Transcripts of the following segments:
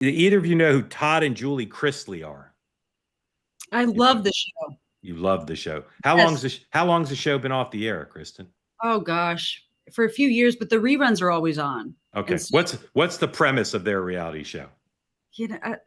Either of you know who Todd and Julie Chrisley are? I love the show. You love the show. Yes. How long's the show been off the air, Kristen? Oh gosh, for a few years, but the reruns are always on. And Okay. so, What's the premise of their reality show?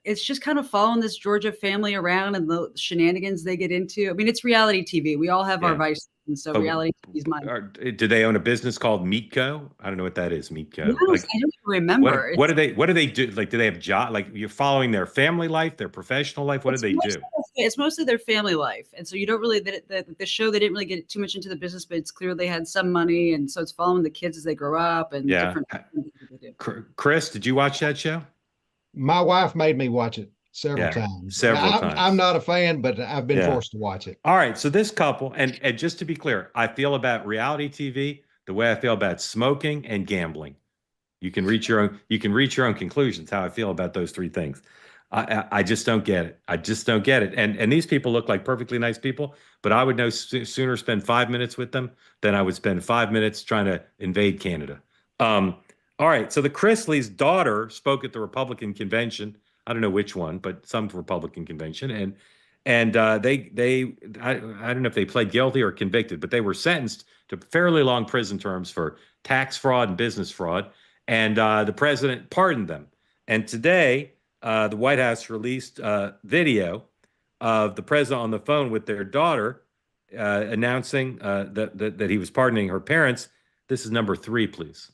it's just kind of following this Georgia family around and the shenanigans they get into. I mean, it's reality TV. We all have our Yeah. vices, and so But reality TV is mine. do they own a business called Meatco? I don't know what that is, Meatco. Yes, I don't remember. What do they do? Like, do they have job? Like, you're following their family life, their professional life? What do they do? It's mostly their family life, and so you don't really the show. They didn't really get too much into the business, but it's clear they had some money, and so it's following the kids as they grow up and Yeah. different things they do. Chris, did you watch that show? My wife made me watch it several Yeah, times. several I'm, times. I'm not a fan, but I've been Yeah. forced to watch it. All right. So this couple, and just to be clear, I feel about reality TV the way I feel about smoking and gambling. You can reach your own conclusions how I feel about those three things. I just don't get it. I just don't get it. And these people look like perfectly nice people, but I would no sooner spend 5 minutes with them than I would spend 5 minutes trying to invade Canada. All right. So the Chrisley's daughter spoke at the Republican convention. I don't know which one, but some Republican convention, and I don't know if they pled guilty or convicted, but they were sentenced to fairly long prison terms for tax fraud and business fraud, and the president pardoned them. And today, the White House released video of the president on the phone with their daughter, announcing that he was pardoning her parents. This is number 3, please.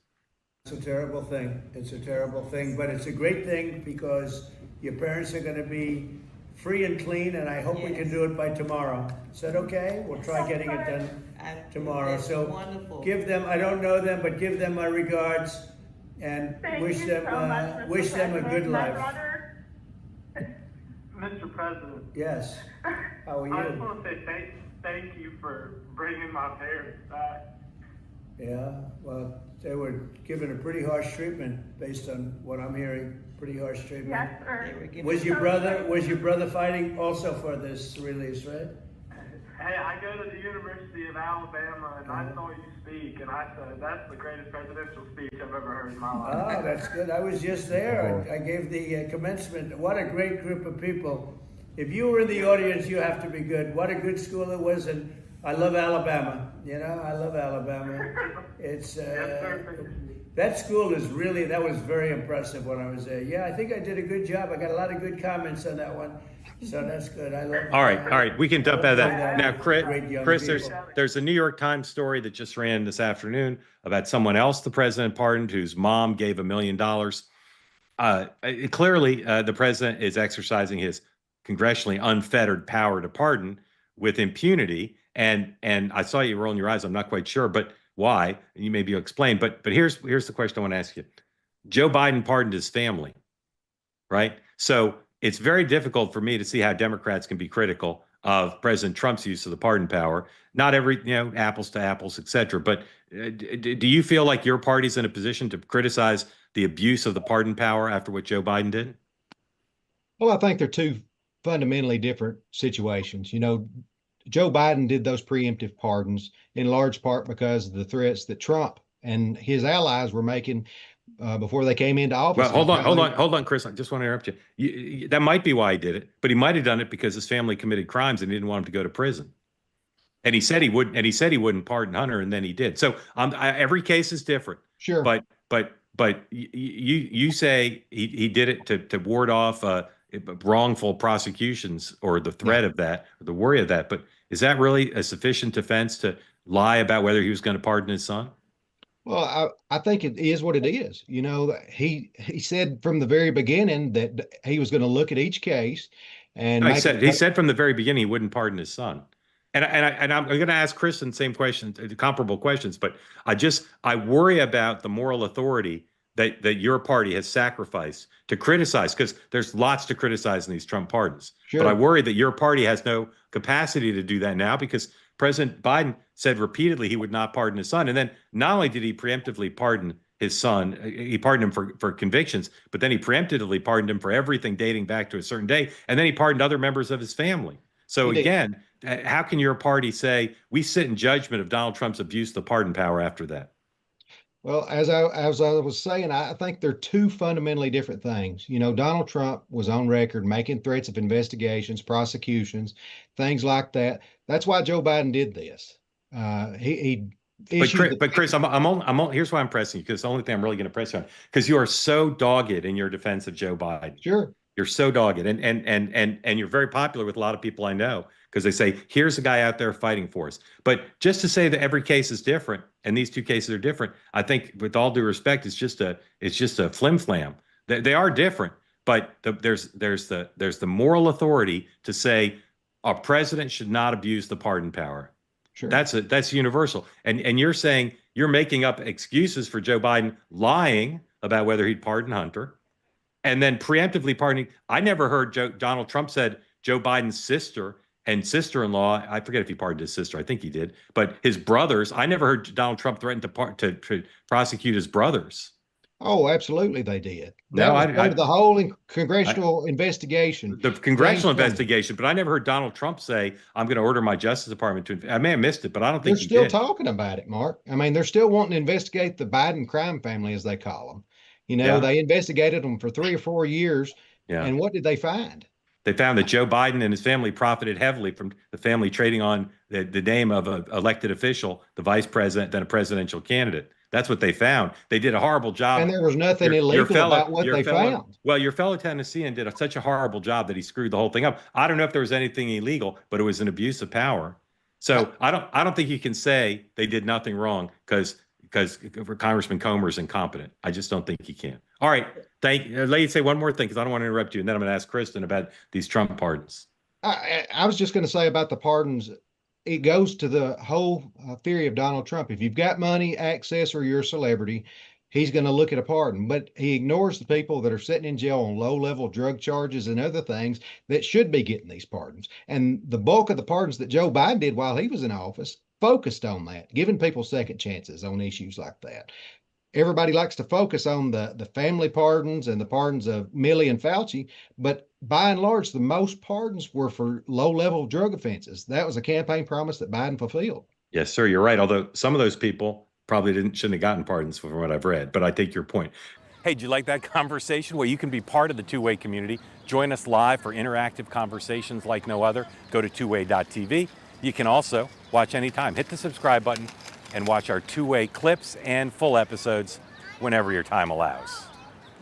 It's a terrible thing. It's a terrible thing, but it's a great thing because your parents are going to be free and clean, and I hope we can do it by tomorrow. Is that okay? We'll try getting it done tomorrow. So wonderful. Give them, I don't know them, but give them my regards and wish them a good life. Mr. President. Yes. How are you? I just want to say thank you for bringing my parents back. Yeah, well, they were given a pretty harsh treatment based on what I'm hearing. Pretty harsh treatment. Yes, sir. Was your brother fighting also for this release, right? Hey, I go to the University of Alabama, and I saw you speak, and I said that's the greatest presidential speech I've ever heard in my life. Oh, that's good. I was just there. I gave the commencement. What a great group of people. If you were in the audience, you have to be good. What a good school it was, and I love Alabama. You know, I love Alabama. It's that school is really, that was very impressive when I was there. Yeah, I think I did a good job. I got a lot of good comments on that one, so that's good. I love. All right, we can dump out of that now, Chris. People. There's a New York Times story that just ran this afternoon about someone else the president pardoned whose mom gave $1 million. Clearly, the president is exercising his congressionally unfettered power to pardon with impunity. And I saw you rolling your eyes. I'm not quite sure, but why? You maybe you'll explain. But here's the question I want to ask you. Joe Biden pardoned his family, right? So it's very difficult for me to see how Democrats can be critical of President Trump's use of the pardon power. Not every, apples to apples, et cetera. But do you feel like your party's in a position to criticize the abuse of the pardon power after what Joe Biden did? Well, I think they're two fundamentally different situations. Joe Biden did those preemptive pardons in large part because of the threats that Trump and his allies were making before they came into office. Well, hold on, Chris. I just want to interrupt you. That might be why he did it, but he might have done it because his family committed crimes and he didn't want him to go to prison. And he said he would, and he said he wouldn't pardon Hunter, and then he did. So every case is different. Sure. But you say he did it to ward off wrongful prosecutions or the threat of that, or the worry of that. But is that really a sufficient defense to lie about whether he was going to pardon his son? Well, I think it is what it is. He said from the very beginning that he was going to look at each case and he said from the very beginning he wouldn't pardon his son. And I'm going to ask Kristen the same questions, comparable questions, but I worry about the moral authority that your party has sacrificed to criticize, because there's lots to criticize in these Trump pardons. Sure. But I worry that your party has no capacity to do that now, because President Biden said repeatedly he would not pardon his son. And then not only did he preemptively pardon his son, he pardoned him for convictions, but then he preemptively pardoned him for everything dating back to a certain day. And then he pardoned other members of his family. So again, how can your party say we sit in judgment of Donald Trump's abuse of the pardon power after that? Well, as I was saying, I think they're two fundamentally different things. You know, Donald Trump was on record making threats of investigations, prosecutions, things like that. That's why Joe Biden did this. He issued But Chris, here's why I'm pressing you, because the only thing I'm really going to press you on, because you are so dogged in your defense of Joe Biden. sure. You're so dogged, and you're very popular with a lot of people I know, because they say, here's a guy out there fighting for us. But just to say that every case is different, and these two cases are different, I think, with all due respect, it's just a flim flam. They are different, but there's the moral authority to say a president should not abuse the pardon power. Sure. That's universal. And you're saying you're making up excuses for Joe Biden lying about whether he'd pardon Hunter, and then preemptively pardoning. I never heard Donald Trump said Joe Biden's sister and sister-in-law. I forget if he pardoned his sister. I think he did. But his brothers. I never heard Donald Trump threaten to prosecute his brothers. Oh, absolutely, they did. No, That was part of the whole congressional investigation. The congressional investigation, but I never heard Donald Trump say, "I'm going to order my Justice Department to." I may have missed it, but I don't think They're he still did. talking about it, Mark. I mean, they're still wanting to investigate the Biden crime family, as they call them. You know, Yeah. they investigated them for 3 or 4 years, Yeah. and what did they find? They found that Joe Biden and his family profited heavily from the family trading on the name of an elected official, the vice president, then a presidential candidate. That's what they found. They did a horrible job. And there was nothing illegal about what they found. Well, your fellow Tennessean did such a horrible job that he screwed the whole thing up. I don't know if there was anything illegal, but it was an abuse of power. So I don't think you can say they did nothing wrong because Congressman Comer's incompetent. I just don't think he can. All right. Let me say one more thing, because I don't want to interrupt you, and then I'm going to ask Kristin about these Trump pardons. I was just going to say about the pardons, it goes to the whole theory of Donald Trump. If you've got money, access, or you're a celebrity, he's going to look at a pardon. But he ignores the people that are sitting in jail on low-level drug charges and other things that should be getting these pardons. And the bulk of the pardons that Joe Biden did while he was in office focused on that, giving people second chances on issues like that. Everybody likes to focus on the family pardons and the pardons of Milley and Fauci, but by and large, the most pardons were for low-level drug offenses. That was a campaign promise that Biden fulfilled. Yes, sir. You're right. Although some of those people probably shouldn't have gotten pardons from what I've read, but I take your point. Hey, did you like that conversation? Well, you can be part of the Two-Way community. Join us live for interactive conversations like no other. Go to twoway.tv. You can also watch anytime. Hit the subscribe button and watch our Two-Way clips and full episodes whenever your time allows.